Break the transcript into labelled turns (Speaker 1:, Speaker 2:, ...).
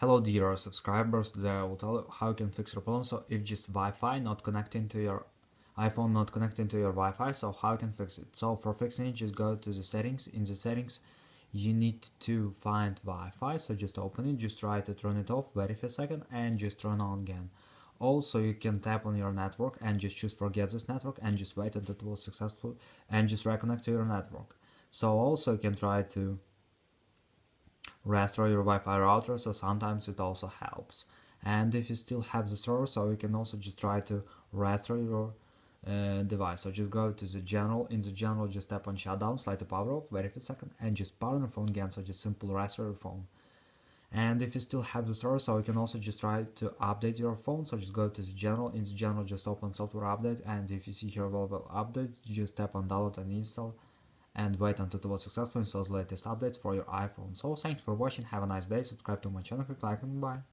Speaker 1: Hello dear subscribers, today I will tell you how you can fix your problem. So if just Wi-Fi not connecting to your iPhone, not connecting to your Wi-Fi, so how you can fix it? So for fixing it, just go to the settings. In the settings you need to find Wi-Fi, so just open it, just try to turn it off, wait for a second and just turn on again. Also you can tap on your network and just choose forget this network and just wait until it was successful and just reconnect to your network. So also you can try to restore your Wi-Fi router, so sometimes it also helps. And if you still have the server, so you can also just try to restore your device. So just go to the general. In the general, just tap on shutdown, slide to power off, wait for a second, and just power your phone again. So just simple restore your phone. And if you still have the server, so you can also just try to update your phone. So just go to the general. In the general, just open software update, and if you see here available updates, just tap on download and install and wait until it was successful installs the latest updates for your iPhone. So thanks for watching, have a nice day, subscribe to my channel, click like and bye.